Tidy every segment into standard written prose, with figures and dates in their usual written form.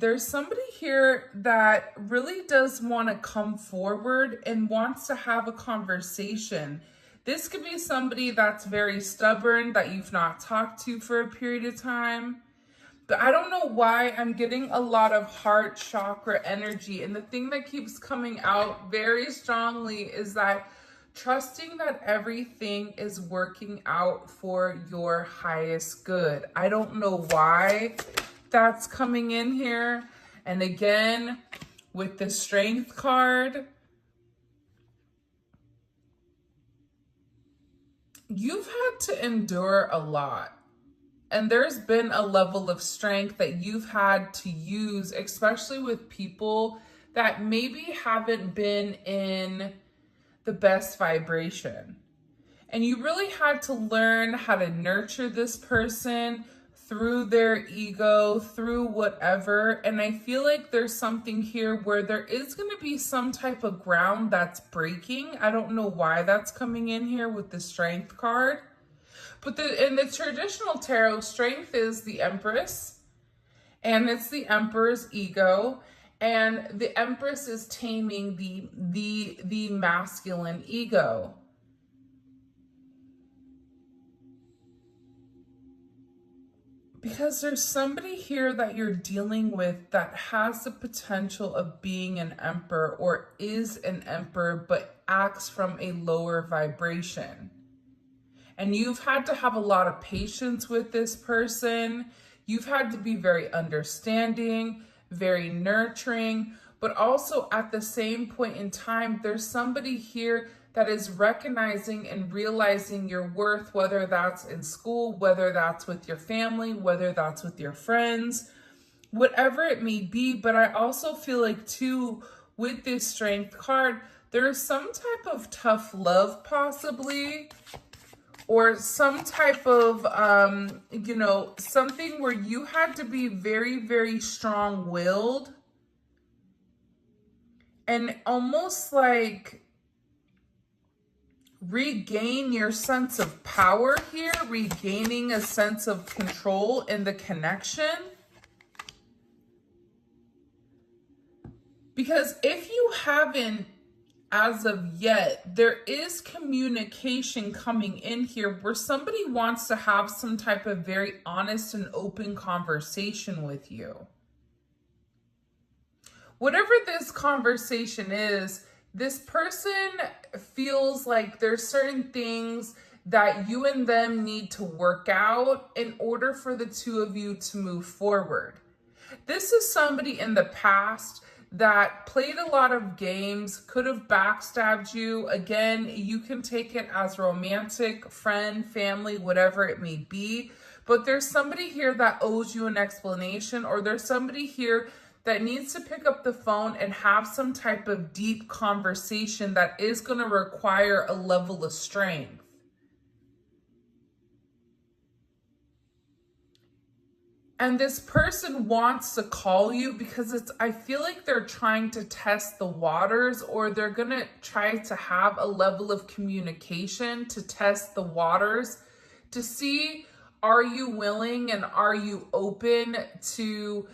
There's somebody here that really does want to come forward and wants to have a conversation. This could be somebody that's very stubborn that you've not talked to for a period of time. But I don't know why I'm getting a lot of heart chakra energy. And the thing that keeps coming out very strongly is that trusting that everything is working out for your highest good. I don't know why that's coming in here. And again, with the Strength card, you've had to endure a lot. And there's been a level of strength that you've had to use, especially with people that maybe haven't been in the best vibration. And you really had to learn how to nurture this person through their ego, through whatever. And I feel like there's something here where there is going to be some type of ground that's breaking. I don't know why that's coming in here with the Strength card. But in the traditional tarot, Strength is the Empress, and it's the Emperor's ego, and the Empress is taming the masculine ego. Because there's somebody here that you're dealing with that has the potential of being an emperor or is an emperor, but acts from a lower vibration. And you've had to have a lot of patience with this person. You've had to be very understanding, very nurturing, but also at the same point in time, there's somebody here that is recognizing and realizing your worth, whether that's in school, whether that's with your family, whether that's with your friends, whatever it may be. But I also feel like too, with this Strength card, there is some type of tough love possibly, or some type of, something where you had to be very, very strong-willed and almost like regain your sense of power here, regaining a sense of control in the connection. Because if you haven't, as of yet, there is communication coming in here where somebody wants to have some type of very honest and open conversation with you. Whatever this conversation is, this person feels like there's certain things that you and them need to work out in order for the two of you to move forward. This is somebody in the past that played a lot of games, could have backstabbed you. Again, you can take it as romantic, friend, family, whatever it may be. But there's somebody here that owes you an explanation, or there's somebody here that needs to pick up the phone and have some type of deep conversation that is going to require a level of strength. And this person wants to call you because I feel like they're trying to test the waters, or they're going to try to have a level of communication to test the waters to see, are you willing and are you open to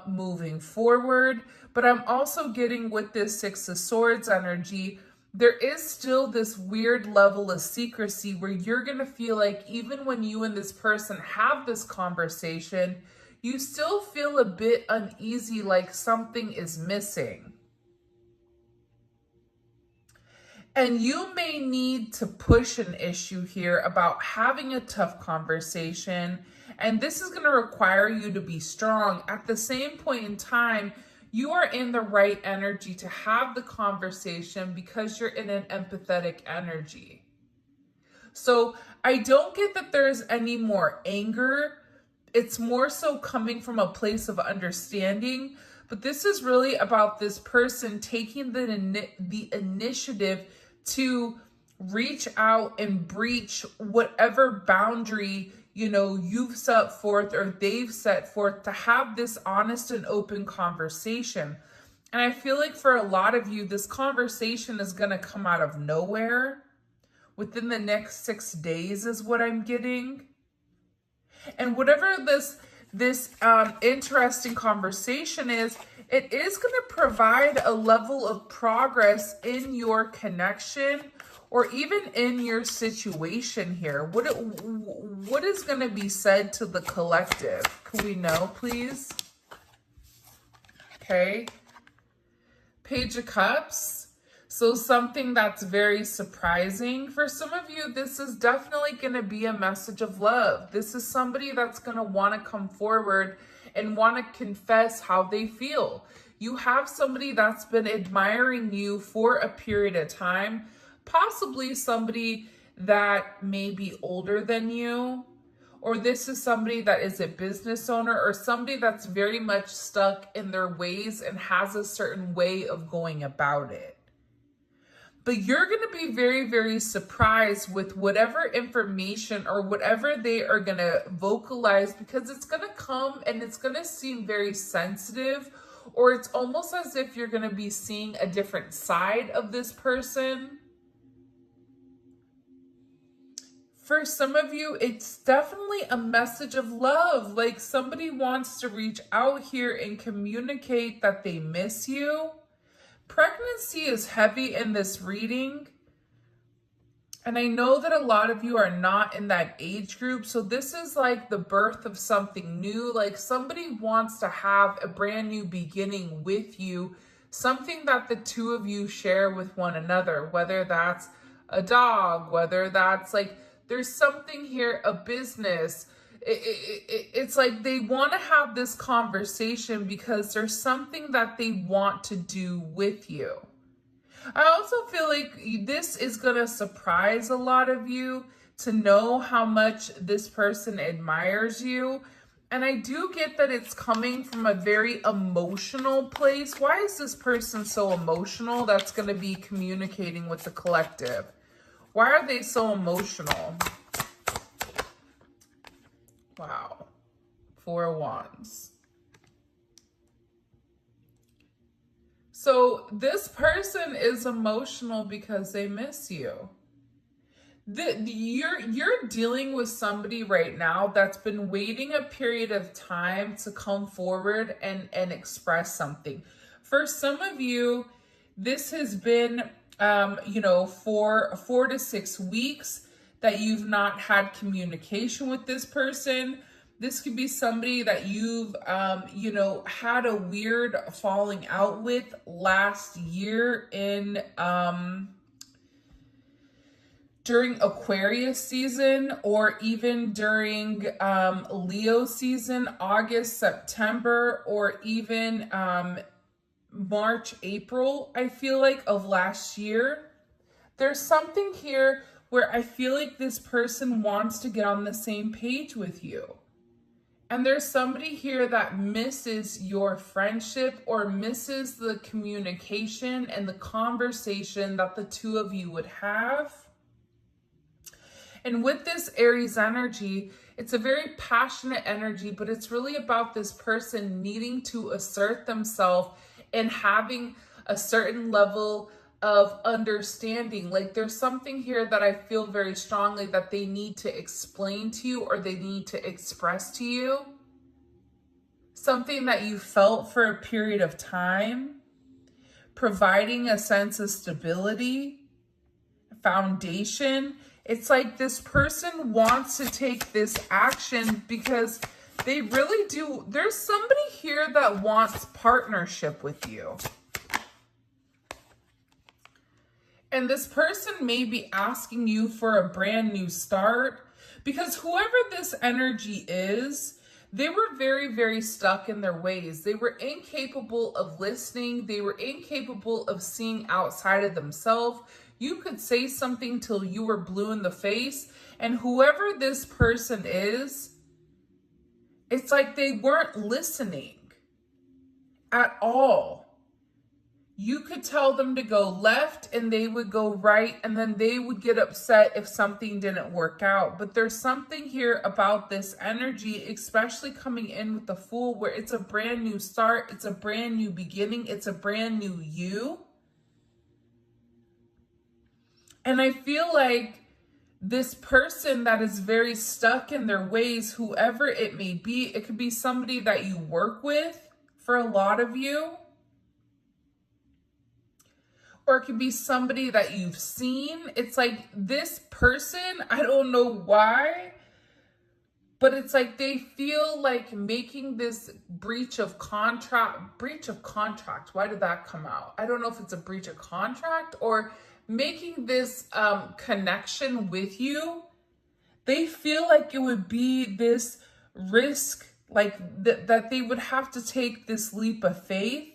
moving forward? But I'm also getting with this Six of Swords energy, there is still this weird level of secrecy where you're going to feel like even when you and this person have this conversation, you still feel a bit uneasy, like something is missing. And you may need to push an issue here about having a tough conversation. And this is going to require you to be strong. At the same point in time, you are in the right energy to have the conversation because you're in an empathetic energy. So I don't get that there's any more anger. It's more so coming from a place of understanding. But this is really about this person taking the initiative to reach out and breach whatever boundary you've set forth or they've set forth, to have this honest and open conversation. And I feel like for a lot of you, this conversation is going to come out of nowhere within the next 6 days is what I'm getting. And whatever this interesting conversation is, it is going to provide a level of progress in your connection or even in your situation here. What is going to be said to the collective? Can we know, please? Okay. Page of Cups. So something that's very surprising. For some of you, this is definitely going to be a message of love. This is somebody that's going to want to come forward and want to confess how they feel. You have somebody that's been admiring you for a period of time, possibly somebody that may be older than you, or this is somebody that is a business owner or somebody that's very much stuck in their ways and has a certain way of going about it. But you're going to be very, very surprised with whatever information or whatever they are going to vocalize, because it's going to come and it's going to seem very sensitive, or it's almost as if you're going to be seeing a different side of this person. For some of you, it's definitely a message of love. Like somebody wants to reach out here and communicate that they miss you. Pregnancy is heavy in this reading. And I know that a lot of you are not in that age group. So this is like the birth of something new. Like somebody wants to have a brand new beginning with you. Something that the two of you share with one another. Whether that's a dog, whether that's like, there's something here, a business. It's like they want to have this conversation because there's something that they want to do with you. I also feel like this is going to surprise a lot of you to know how much this person admires you. And I do get that it's coming from a very emotional place. Why is this person so emotional? That's going to be communicating with the collective. Why are they so emotional? Wow. 4 of Wands. So this person is emotional because they miss you. You're dealing with somebody right now that's been waiting a period of time to come forward and express something. For some of you, this has been, for 4 to 6 weeks that you've not had communication with this person. This could be somebody that you've, had a weird falling out with last year in, during Aquarius season, or even during Leo season, August, September, or even March, April, I feel like, of last year. There's something here where I feel like this person wants to get on the same page with you. And there's somebody here that misses your friendship or misses the communication and the conversation that the two of you would have. And with this Aries energy, it's a very passionate energy, but it's really about this person needing to assert themselves and having a certain level of understanding. Like there's something here that I feel very strongly that they need to explain to you, or they need to express to you. Something that you felt for a period of time, providing a sense of stability, foundation. It's like this person wants to take this action because they really do. There's somebody here that wants partnership with you. And this person may be asking you for a brand new start, because whoever this energy is, they were very, very stuck in their ways. They were incapable of listening. They were incapable of seeing outside of themselves. You could say something till you were blue in the face. And whoever this person is, it's like they weren't listening at all. You could tell them to go left and they would go right, and then they would get upset if something didn't work out. But there's something here about this energy, especially coming in with the Fool, where it's a brand new start, it's a brand new beginning, it's a brand new you. And I feel like this person that is very stuck in their ways, whoever it may be. It could be somebody that you work with for a lot of you, or it could be somebody that you've seen. It's like this person, I don't know why, but it's like they feel like making this breach of contract. Why did that come out? I don't know if it's a breach of contract or making this connection with you. They feel like it would be this risk, like that they would have to take this leap of faith.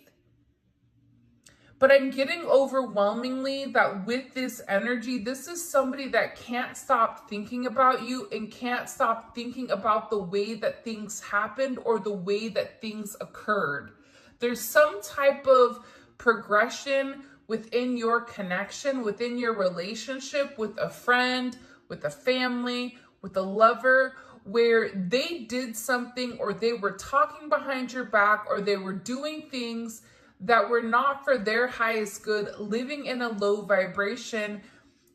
But I'm getting overwhelmingly that with this energy, this is somebody that can't stop thinking about you and can't stop thinking about the way that things happened or the way that things occurred. There's some type of progression within your connection, within your relationship with a friend, with a family, with a lover, where they did something or they were talking behind your back or they were doing things that were not for their highest good, living in a low vibration.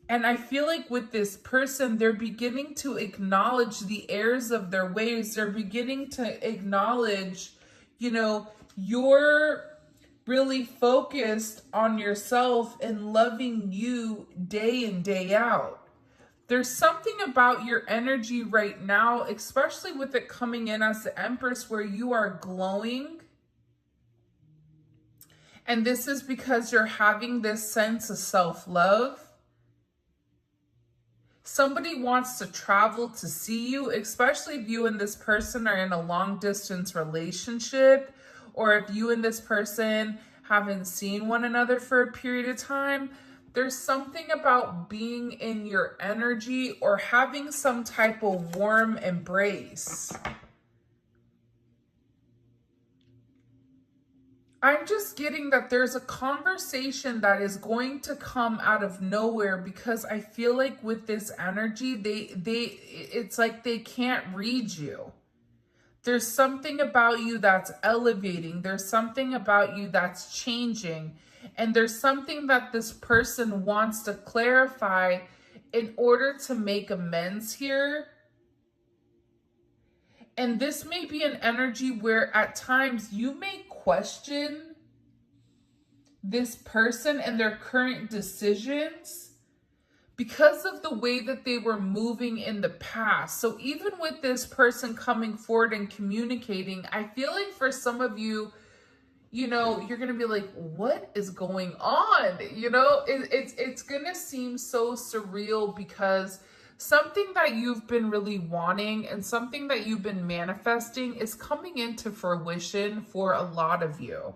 And I feel like with this person, they're beginning to acknowledge the errors of their ways. They're beginning to acknowledge, you're really focused on yourself and loving you day in, day out. There's something about your energy right now, especially with it coming in as the Empress, where you are glowing. And this is because you're having this sense of self-love. Somebody wants to travel to see you, especially if you and this person are in a long distance relationship, or if you and this person haven't seen one another for a period of time. There's something about being in your energy or having some type of warm embrace. I'm just getting that there's a conversation that is going to come out of nowhere, because I feel like with this energy, it's like they can't read you. There's something about you that's elevating. There's something about you that's changing. And there's something that this person wants to clarify in order to make amends here. And this may be an energy where at times you may question this person and their current decisions because of the way that they were moving in the past. So even with this person coming forward and communicating, I feel like for some of you, you're going to be like, what is going on? It's going to seem so surreal, because something that you've been really wanting and something that you've been manifesting is coming into fruition for a lot of you.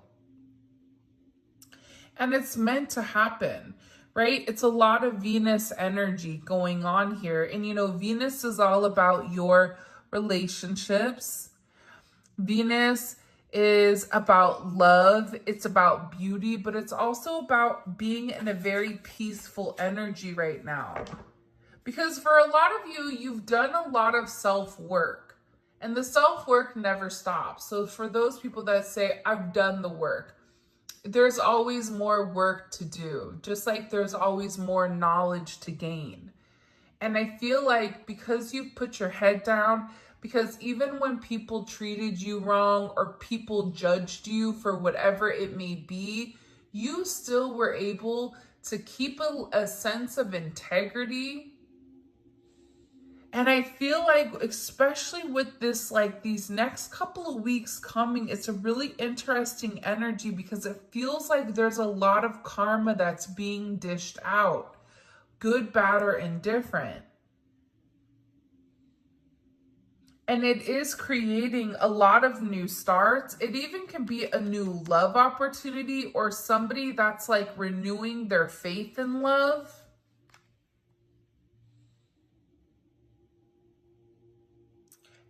And it's meant to happen, right? It's a lot of Venus energy going on here. And, Venus is all about your relationships. Venus is about love. It's about beauty, but it's also about being in a very peaceful energy right now. Because for a lot of you, you've done a lot of self-work, and the self-work never stops. So for those people that say, I've done the work, there's always more work to do, just like there's always more knowledge to gain. And I feel like because you've put your head down, because even when people treated you wrong or people judged you for whatever it may be, you still were able to keep a sense of integrity. And I feel like, especially with this, like these next couple of weeks coming, it's a really interesting energy, because it feels like there's a lot of karma that's being dished out, good, bad, or indifferent. And it is creating a lot of new starts. It even can be a new love opportunity, or somebody that's like renewing their faith in love.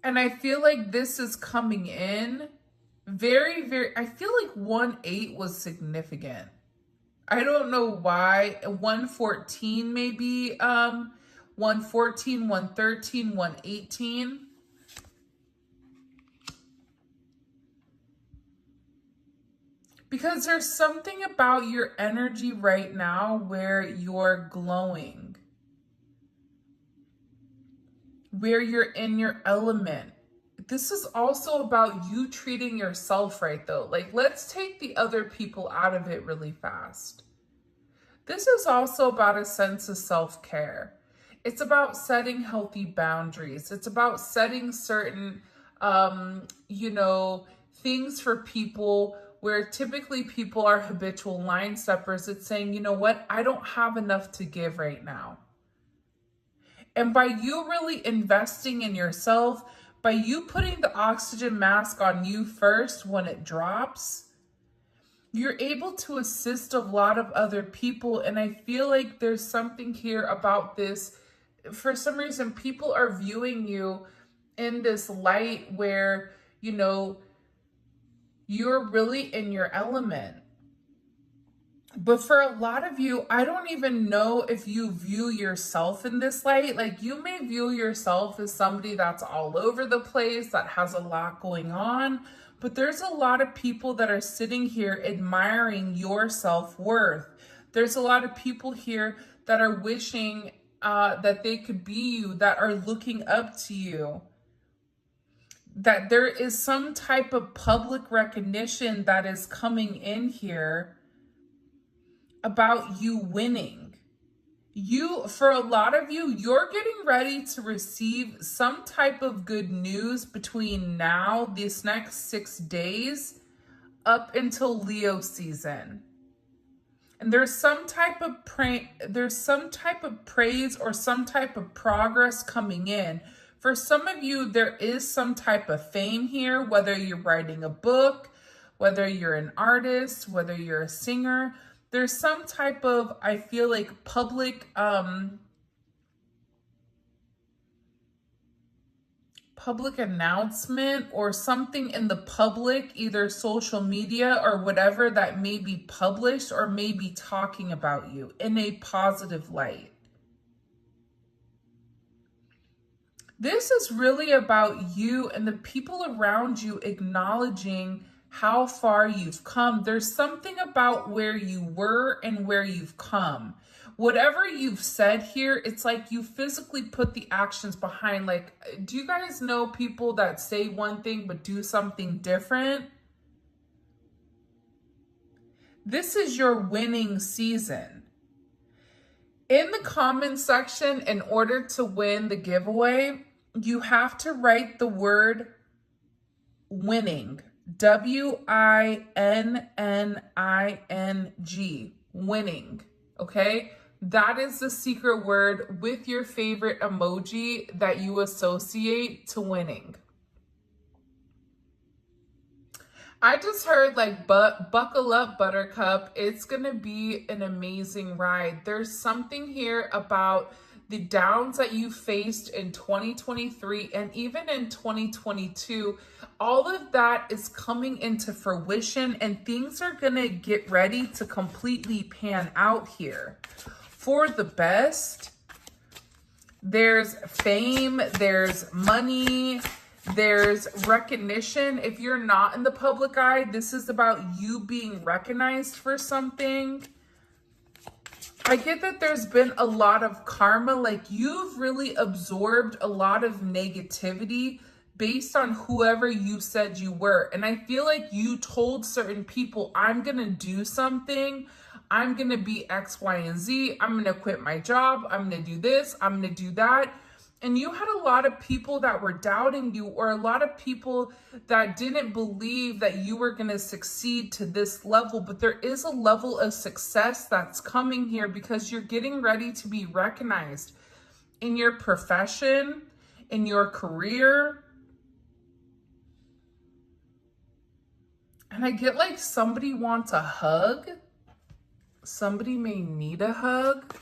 And I feel like this is coming in very, very, I feel like 1-8 was significant. I don't know why. 114 maybe, 114, 113, 118. Because there's something about your energy right now where you're glowing. where you're in your element. This is also about you treating yourself right, though. Like, let's take the other people out of it really fast. This is also about a sense of self-care. It's about setting healthy boundaries. It's about setting certain, things for people where typically people are habitual line steppers. It's saying, you know what, I don't have enough to give right now. And by you really investing in yourself, by you putting the oxygen mask on you first when it drops, you're able to assist a lot of other people. And I feel like there's something here about this. For some reason, people are viewing you in this light where, you're really in your element. But for a lot of you, I don't even know if you view yourself in this light. Like, you may view yourself as somebody that's all over the place, that has a lot going on. But there's a lot of people that are sitting here admiring your self-worth. There's a lot of people here that are wishing that they could be you, that are looking up to you. That there is some type of public recognition that is coming in here about you winning. For a lot of you, you're getting ready to receive some type of good news between now, these next 6 days, up until Leo season. And there's some type of praise or some type of progress coming in. For some of you, there is some type of fame here, whether you're writing a book, whether you're an artist, whether you're a singer. There's some type of, I feel like, public announcement or something in the public, either social media or whatever, that may be published or may be talking about you in a positive light. This is really about you and the people around you acknowledging how far you've come. There's something about where you were and where you've come. Whatever you've said here, it's like you physically put the actions behind. Like, do you guys know people that say one thing but do something different? This is your winning season. In the comment section, in order to win the giveaway, you have to write the word winning. WINNING. Winning. Okay? That is the secret word with your favorite emoji that you associate to winning. I just heard, like, buckle up, Buttercup. It's going to be an amazing ride. There's something here about the downs that you faced in 2023 and even in 2022. All of that is coming into fruition, and things are going to get ready to completely pan out here for the best. There's fame, there's money, there's recognition. If you're not in the public eye, this is about you being recognized for something. I get that there's been a lot of karma, like you've really absorbed a lot of negativity based on whoever you said you were. And I feel like you told certain people, I'm going to do something. I'm going to be X, Y, and Z. I'm going to quit my job. I'm going to do this. I'm going to do that. And you had a lot of people that were doubting you, or a lot of people that didn't believe that you were going to succeed to this level. But there is a level of success that's coming here because you're getting ready to be recognized in your profession, in your career. And I get like somebody wants a hug. Somebody may need a hug.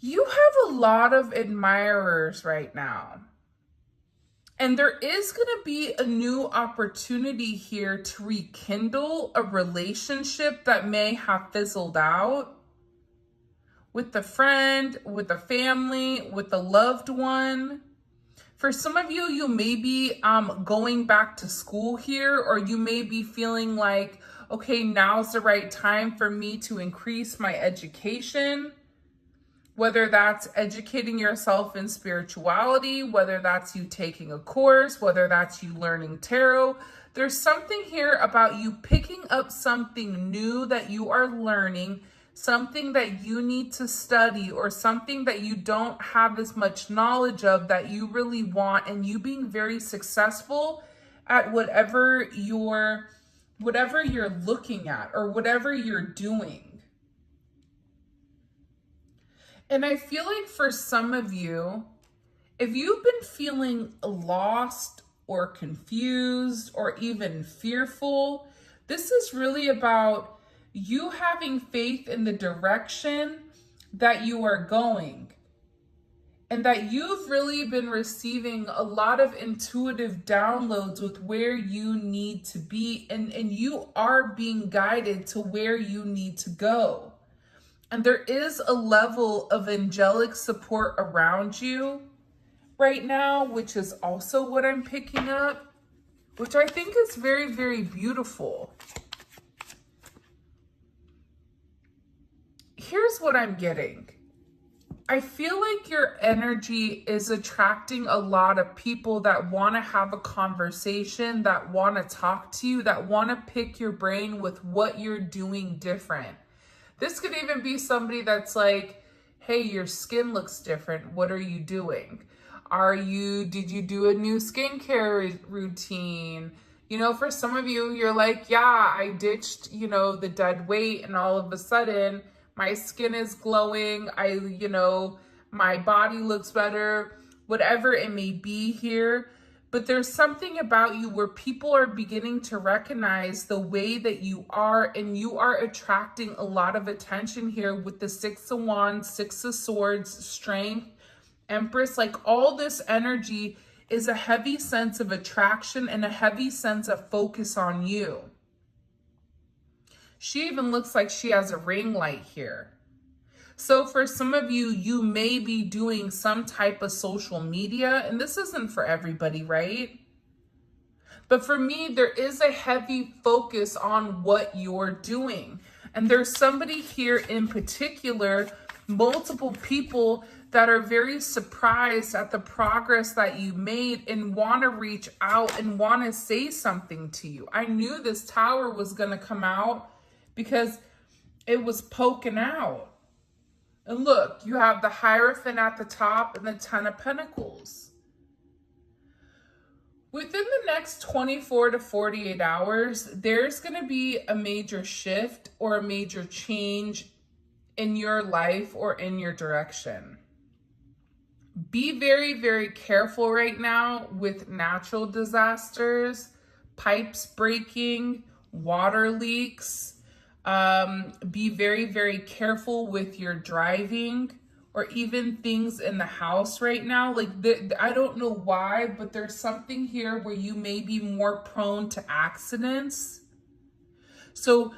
You have a lot of admirers right now. And there is going to be a new opportunity here to rekindle a relationship that may have fizzled out with a friend, with a family, with a loved one. For some of you, you may be going back to school here, or you may be feeling like, okay, now's the right time for me to increase my education. Whether that's educating yourself in spirituality, whether that's you taking a course, whether that's you learning tarot, there's something here about you picking up something new that you are learning, something that you need to study, or something that you don't have as much knowledge of that you really want, and you being very successful at whatever you're looking at or whatever you're doing. And I feel like for some of you, if you've been feeling lost or confused or even fearful, this is really about you having faith in the direction that you are going. And that you've really been receiving a lot of intuitive downloads with where you need to be. And you are being guided to where you need to go. And there is a level of angelic support around you right now, which is also what I'm picking up, which I think is very, very beautiful. Here's what I'm getting. I feel like your energy is attracting a lot of people that want to have a conversation, that want to talk to you, that want to pick your brain with what you're doing different. This could even be somebody that's like, hey, your skin looks different. What are you doing? Did you do a new skincare routine? You know, for some of you, you're like, yeah, I ditched, the dead weight, and all of a sudden my skin is glowing. My body looks better, whatever it may be here. But there's something about you where people are beginning to recognize the way that you are, and you are attracting a lot of attention here with the 6 of Wands, 6 of Swords, Strength, Empress. Like, all this energy is a heavy sense of attraction and a heavy sense of focus on you. She even looks like she has a ring light here. So for some of you, you may be doing some type of social media, and this isn't for everybody, right? But for me, there is a heavy focus on what you're doing. And there's somebody here in particular, multiple people that are very surprised at the progress that you made and want to reach out and want to say something to you. I knew this Tower was going to come out because it was poking out. And look, you have the Hierophant at the top and the 10 of Pentacles. Within the next 24 to 48 hours, there's going to be a major shift or a major change in your life or in your direction. Be very, very careful right now with natural disasters, pipes breaking, water leaks. Be very, very careful with your driving or even things in the house right now. Like, I don't know why, but there's something here where you may be more prone to accidents. So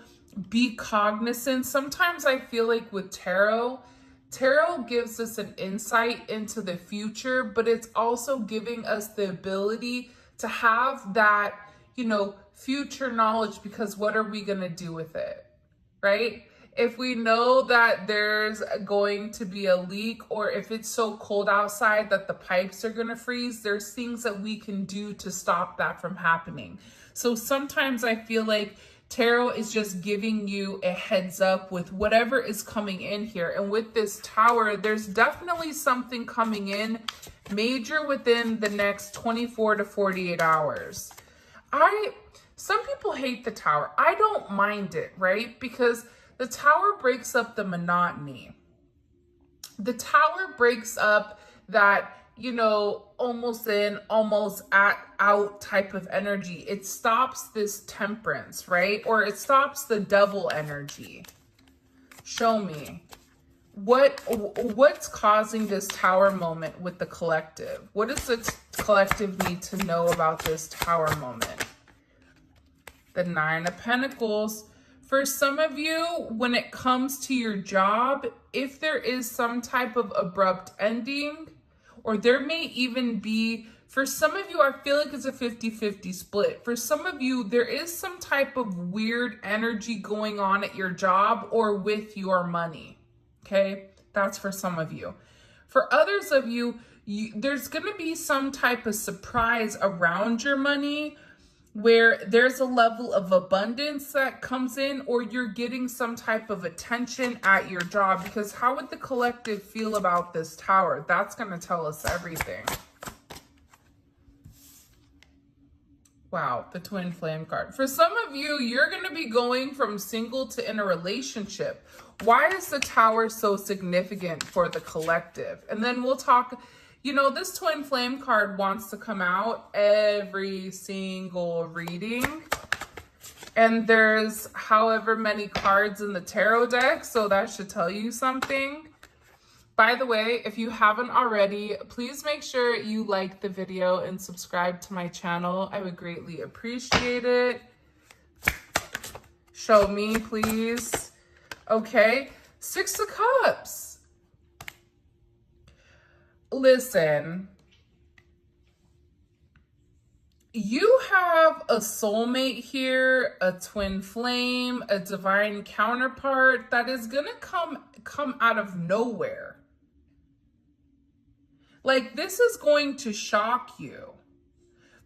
be cognizant. Sometimes I feel like with tarot gives us an insight into the future, but it's also giving us the ability to have that, future knowledge, because what are we going to do with it? Right? If we know that there's going to be a leak, or if it's so cold outside that the pipes are going to freeze, there's things that we can do to stop that from happening. So sometimes I feel like tarot is just giving you a heads up with whatever is coming in here. And with this Tower, there's definitely something coming in major within the next 24 to 48 hours. Some people hate the Tower. I don't mind it, right? Because the Tower breaks up the monotony. The Tower breaks up that, almost in, almost out type of energy. It stops this temperance, right? Or it stops the devil energy. Show me. What's causing this Tower moment with the collective? What does the collective need to know about this Tower moment? The 9 of Pentacles. For some of you, when it comes to your job, if there is some type of abrupt ending, or there may even be For some of you, I feel like it's a 50-50 split. For some of you, there is some type of weird energy going on at your job or with your money. Okay, that's for some of you. For others of you, there's going to be some type of surprise around your money where there's a level of abundance that comes in, or you're getting some type of attention at your job. Because how would the collective feel about this Tower? That's going to tell us everything. Wow, the Twin Flame card. For some of you, you're going to be going from single to in a relationship. Why is the Tower so significant for the collective? And then we'll talk, you know, this Twin Flame card wants to come out every single reading. And there's however many cards in the tarot deck, so that should tell you something. By the way, if you haven't already, please make sure you like the video and subscribe to my channel. I would greatly appreciate it. Show me, please. Okay, Six of Cups. Listen, you have a soulmate here, a twin flame, a divine counterpart that is gonna come out of nowhere. Like, this is going to shock you,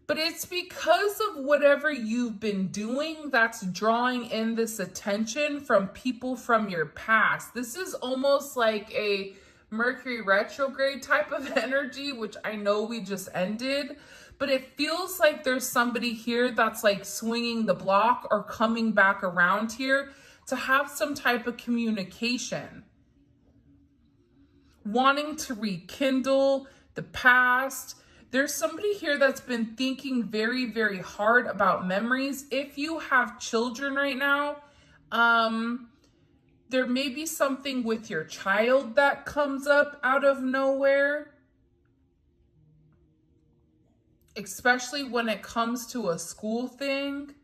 but it's because of whatever you've been doing that's drawing in this attention from people from your past. This is almost like a Mercury retrograde type of energy, which I know we just ended, but it feels like there's somebody here that's like swinging the block or coming back around here to have some type of communication, wanting to rekindle the past. There's somebody here that's been thinking very, very hard about memories. If you have children right now, there may be something with your child that comes up out of nowhere, especially when it comes to a school thing.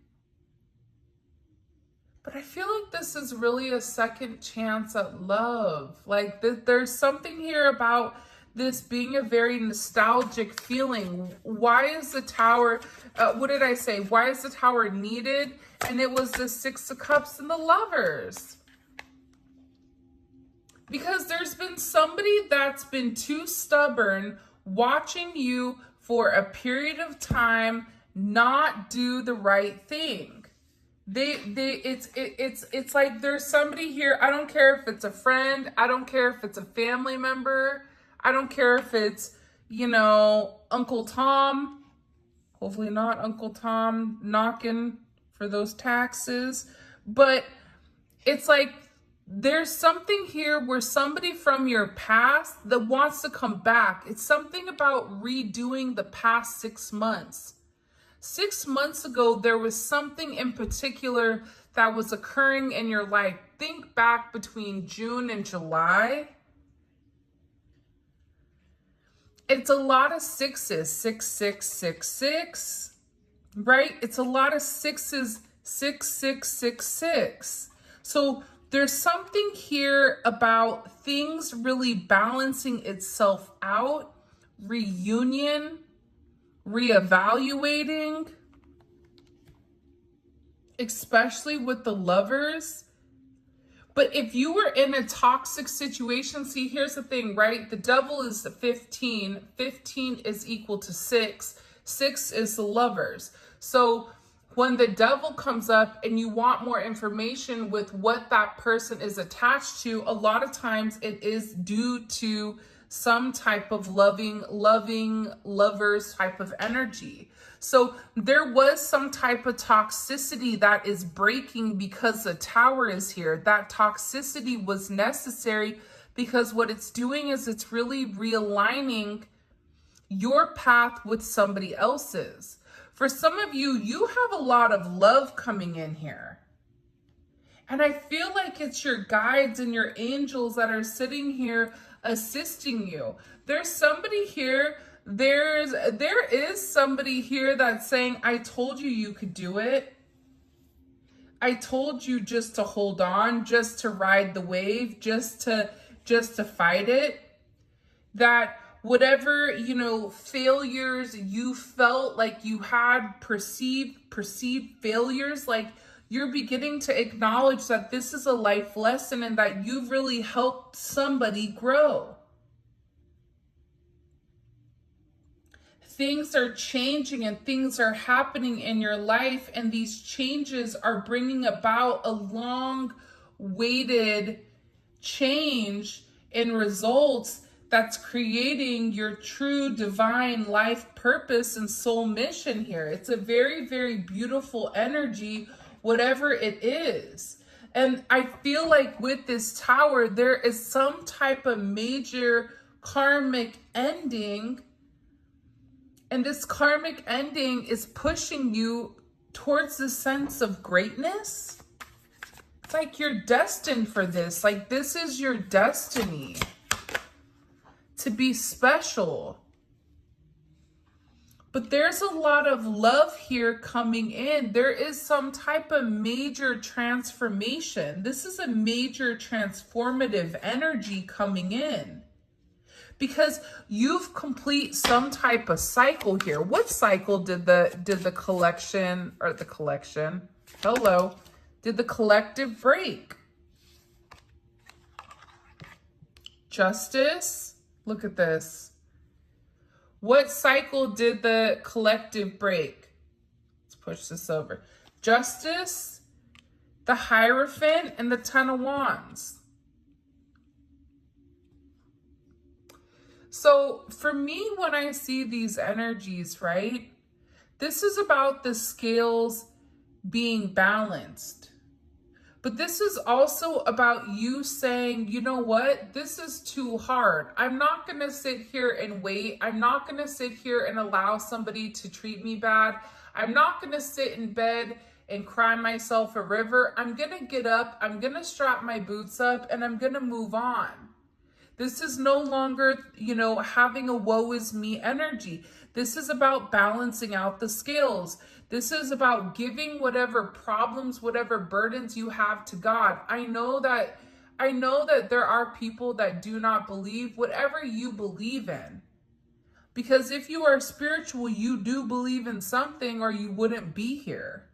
But I feel like this is really a second chance at love. Like, there's something here about this being a very nostalgic feeling. Why is the Tower, what did I say? Why is the Tower needed? And it was the Six of Cups and the Lovers. Because there's been somebody that's been too stubborn watching you for a period of time not do the right thing. It's like there's somebody here. I don't care if it's a friend. I don't care if it's a family member. I don't care if it's, you know, Uncle Tom. Hopefully not Uncle Tom knocking for those taxes. But it's like there's something here where somebody from your past that wants to come back. It's something about redoing the past 6 months. 6 months ago, there was something in particular that was occurring in your life. Think back between June and July. It's a lot of sixes, 6, 6, 6, 6, right? It's a lot of sixes, 6, 6, 6, 6. So there's something here about things really balancing itself out, reunion, reevaluating, especially with the Lovers. But if you were in a toxic situation, see, here's the thing, right? The Devil is the 15. 15 is equal to 6. 6 is the Lovers. So when the Devil comes up and you want more information with what that person is attached to, a lot of times it is due to some type of loving lovers type of energy. So there was some type of toxicity that is breaking because the Tower is here. That toxicity was necessary because what it's doing is it's really realigning your path with somebody else's. For some of you, you have a lot of love coming in here. And I feel like it's your guides and your angels that are sitting here assisting you. There's somebody here, there is somebody here that's saying, I told you you could do it. I told you just to hold on, just to ride the wave, just to fight it. That whatever, you know, failures you felt like you had, perceived failures, like you're beginning to acknowledge that this is a life lesson and that you've really helped somebody grow. Things are changing and things are happening in your life, and these changes are bringing about a long-awaited change in results that's creating your true divine life purpose and soul mission here. It's a very, very beautiful energy, whatever it is. And I feel like with this Tower, there is some type of major karmic ending. And this karmic ending is pushing you towards the sense of greatness. It's like you're destined for this. Like this is your destiny to be special. But there's a lot of love here coming in. There is some type of major transformation. This is a major transformative energy coming in. Because you've complete some type of cycle here. What cycle did the collection did the collective break? Justice. Look at this. What cycle did the collective break? Let's push this over. Justice, the Hierophant, and the Ten of Wands. So for me, when I see these energies, right, this is about the scales being balanced. But this is also about you saying, you know what, this is too hard. I'm not going to sit here and wait. I'm not going to sit here and allow somebody to treat me bad. I'm not going to sit in bed and cry myself a river. I'm going to get up. I'm going to strap my boots up and I'm going to move on. This is no longer, you know, having a woe is me energy. This is about balancing out the scales. This is about giving whatever problems, whatever burdens you have to God. I know that there are people that do not believe whatever you believe in. Because if you are spiritual, you do believe in something or you wouldn't be here.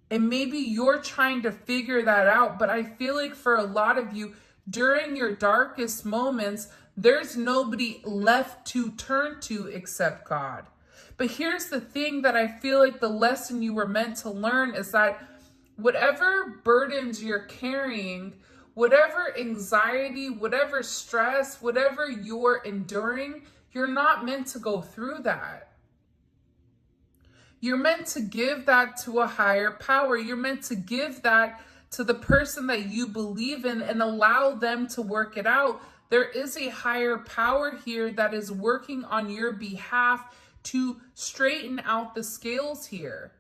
And maybe you're trying to figure that out, but I feel like for a lot of you, during your darkest moments, there's nobody left to turn to except God. But here's the thing that I feel like the lesson you were meant to learn is that whatever burdens you're carrying, whatever anxiety, whatever stress, whatever you're enduring, you're not meant to go through that. You're meant to give that to a higher power. You're meant to give that to the person that you believe in and allow them to work it out. There is a higher power here that is working on your behalf to straighten out the scales here.